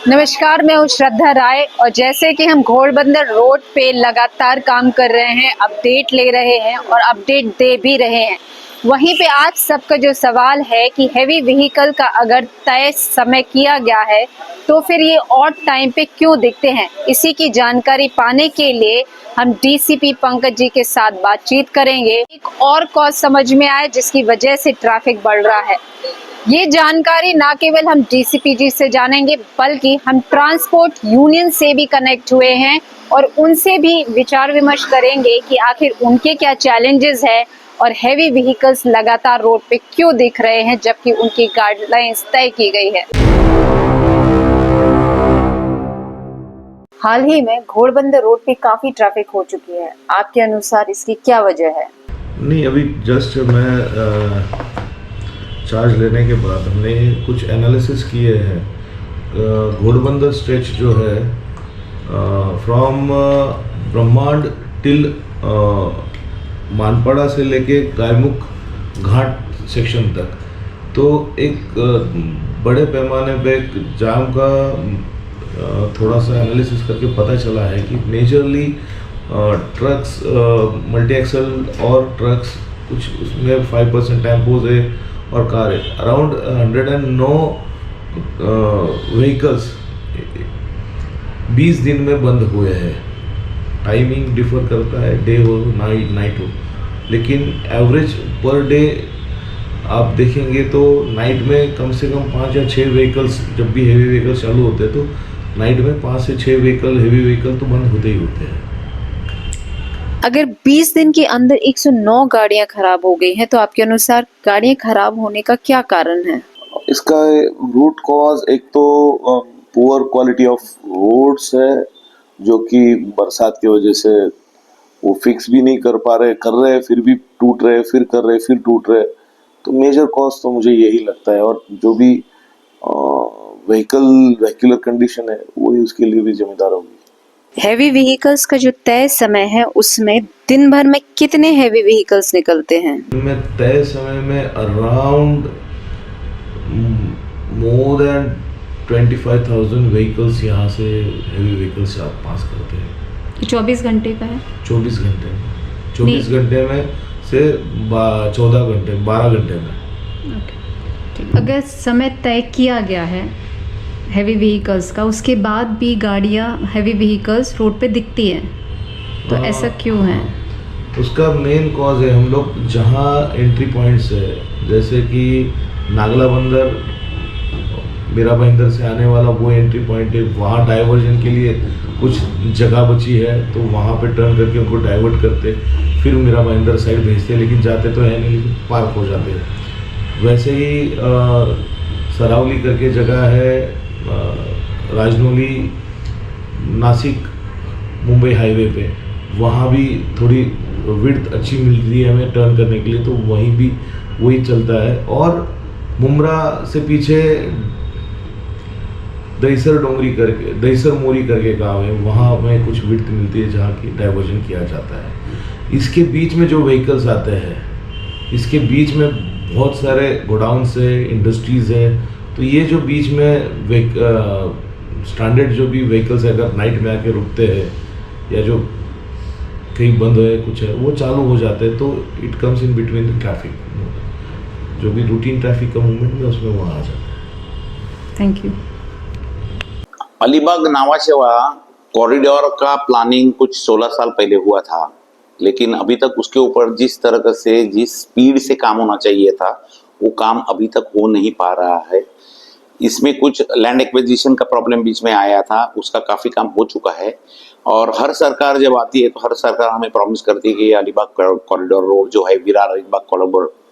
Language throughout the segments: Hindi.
नमस्कार, मैं हूँ श्रद्धा राय और जैसे कि हम घोड़बंदर रोड पे लगातार काम कर रहे हैं, अपडेट ले रहे हैं और अपडेट दे भी रहे हैं। वहीं पे आज सबका जो सवाल है कि हेवी व्हीकल का अगर तय समय किया गया है तो फिर ये ऑड टाइम पे क्यों दिखते हैं। इसी की जानकारी पाने के लिए हम डीसीपी पंकज जी के साथ बातचीत करेंगे। एक और कॉज समझ में आए जिसकी वजह से ट्रैफिक बढ़ रहा है। ये जानकारी ना केवल हम डीसीपी जी से जानेंगे बल्कि हम ट्रांसपोर्ट यूनियन से भी कनेक्ट हुए हैं और उनसे भी विचार विमर्श करेंगे कि आखिर उनके क्या चैलेंजेस है और हेवी व्हीकल्स लगातार रोड पे क्यों दिख रहे हैं जबकि उनकी गाइडलाइंस तय की गई है। हाल ही में घोड़बंदर रोड पे काफी ट्रैफिक हो चुकी है, आपके अनुसार इसकी क्या वजह है? नहीं, अभी जस्ट मैं चार्ज लेने के बाद हमने कुछ एनालिसिस किए हैं। घोड़बंदर स्ट्रेच जो है फ्रॉम ब्रह्मांड टिल मानपाड़ा से लेके गायमुख घाट सेक्शन तक, तो एक बड़े पैमाने पे जाम का थोड़ा सा एनालिसिस करके पता चला है कि मेजरली ट्रक्स, मल्टी एक्सल और ट्रक्स, कुछ उसमें 5% टेम्पोज है और कार है। अराउंड 109 व्हीकल्स 20 दिन में बंद हुए हैं। टाइमिंग डिफर करता है, डे हो नाइट हो, लेकिन एवरेज पर डे आप देखेंगे तो नाइट में कम से कम 5 या 6 व्हीकल्स, जब भी हेवी व्हीकल्स चालू होते हैं तो नाइट में 5 से 6 व्हीकल, हेवी व्हीकल तो बंद होते ही होते हैं। अगर 20 दिन के अंदर 109 गाड़ियां खराब हो गई हैं तो आपके अनुसार गाड़ियां खराब होने का क्या कारण है? इसका रूट कॉज एक तो पुअर क्वालिटी ऑफ रोड्स है, जो कि बरसात की वजह से वो फिक्स भी नहीं कर रहे फिर भी टूट रहे, फिर कर रहे फिर टूट रहे। तो मेजर कॉज तो मुझे यही लगता है, और जो भी व्हीकुलर कंडीशन है वही उसके लिए भी जिम्मेदार होगी। हेवी व्हीकल्स का जो तय समय है उसमें दिन भर में कितने हेवी व्हीकल्स निकलते हैं? में तय समय में अराउंड मोर देन 25,000 व्हीकल्स यहाँ से, हेवी व्हीकल्स आप पास करते हैं। 24 घंटे का है? 24 घंटे में, 24 घंटे में से 14 घंटे, 12 घंटे में। ठीक। अगर समय तय किया गया है हेवी व्हीकल्स का, उसके बाद भी गाड़ियां हेवी व्हीकल्स रोड पे दिखती हैं, तो ऐसा क्यों है? उसका मेन कॉज है, हम लोग जहाँ एंट्री पॉइंट्स है, जैसे कि नागला बंदर, मीरा भाईंदर से आने वाला वो एंट्री पॉइंट है, वहाँ डाइवर्जन के लिए कुछ जगह बची है तो वहाँ पे टर्न करके उनको डाइवर्ट करते, फिर मीरा भाईंदर साइड भेजते, लेकिन जाते तो है नहीं, लेकिन पार्क हो जाते हैं। वैसे ही सरावली करके जगह है, राजनौली नासिक मुंबई हाईवे पे, वहाँ भी थोड़ी विड्थ अच्छी मिलती है हमें टर्न करने के लिए, तो वहीं भी वही चलता है। और मुमरा से पीछे दहीसर मोरी करके गांव है, वहाँ हमें कुछ विड्थ मिलती है जहाँ की डाइवर्जन किया जाता है। इसके बीच में जो व्हीकल्स आते हैं, इसके बीच में बहुत सारे गोडाउन्स है, इंडस्ट्रीज़ है, तो ये जो बीच में स्टैंडर्ड जो भी व्हीकल्स है अगर नाइट में आके रुकते हैं या जो कहीं बंद है कुछ है वो चालू हो जाते हैं, तो it comes in between the traffic, जो भी रूटीन ट्रैफिक का मूवमेंट है उसमें वहाँ आ जाता है। Thank you. Alibag Nhava Sheva corridor का प्लानिंग कुछ 16 साल पहले हुआ था, लेकिन अभी तक उसके ऊपर जिस तरह से, जिस स्पीड से काम होना चाहिए था वो काम अभी तक हो नहीं पा रहा है। इसमें कुछ लैंड एक्विजिशन का प्रॉब्लम बीच में आया था, उसका काफ़ी काम हो चुका है। और हर सरकार जब आती है तो हर सरकार हमें प्रॉमिस करती है कि अलीबाग कॉरिडोर रोड जो है, विरार अलीबाग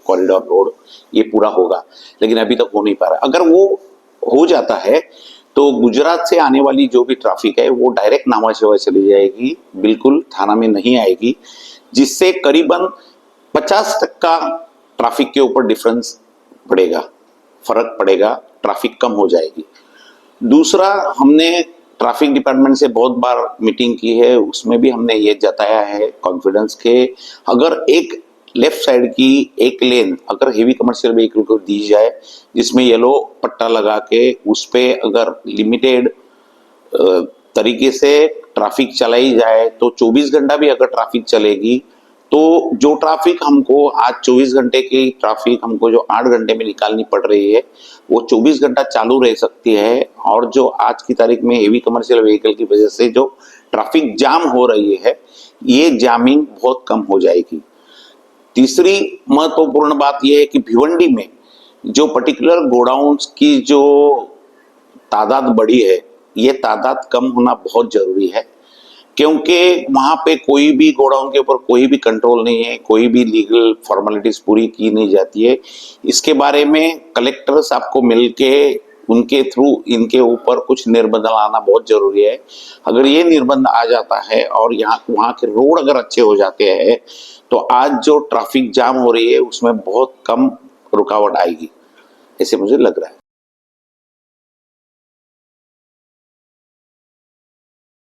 कॉरिडोर रोड, ये पूरा होगा, लेकिन अभी तक हो नहीं पा रहा। अगर वो हो जाता है तो गुजरात से आने वाली जो भी ट्रैफिक है वो डायरेक्ट नावाशेवा चली जाएगी, बिल्कुल थाना में नहीं आएगी, जिससे करीबन 50% ट्रैफिक के ऊपर डिफरेंस पड़ेगा, फर्क पड़ेगा, ट्रैफिक कम हो जाएगी। दूसरा, हमने ट्रैफिक डिपार्टमेंट से बहुत बार मीटिंग की है, उसमें भी हमने ये जताया है कॉन्फिडेंस के अगर एक लेफ्ट साइड की एक लेन अगर हेवी कमर्शियल व्हीकल को दी जाए, जिसमें येलो पट्टा लगा के उस पे अगर लिमिटेड तरीके से ट्रैफिक चलाई जाए, तो 24 घंटा भी अगर ट्रैफिक चलेगी तो जो ट्रैफिक हमको आज 24 घंटे की ट्रैफिक हमको जो 8 घंटे में निकालनी पड़ रही है, वो 24 घंटा चालू रह सकती है। और जो आज की तारीख में हेवी कमर्शियल व्हीकल की वजह से जो ट्रैफिक जाम हो रही है, ये जामिंग बहुत कम हो जाएगी। तीसरी महत्वपूर्ण बात यह है कि भिवंडी में जो पर्टिकुलर गोडाउन्स की जो तादाद बढ़ी है, ये तादाद कम होना बहुत जरूरी है, क्योंकि वहां पे कोई भी गोडाउन के ऊपर कोई भी कंट्रोल नहीं है, कोई भी लीगल फॉर्मेलिटीज पूरी की नहीं जाती है। इसके बारे में कलेक्टर साहब को मिलके उनके थ्रू इनके ऊपर कुछ निर्बंध लाना बहुत जरूरी है। अगर ये निर्बंध आ जाता है और वहाँ के रोड अगर अच्छे हो जाते हैं, तो आज जो ट्रैफिक जाम हो रही है उसमें बहुत कम रुकावट आएगी, ऐसे मुझे लग रहा है।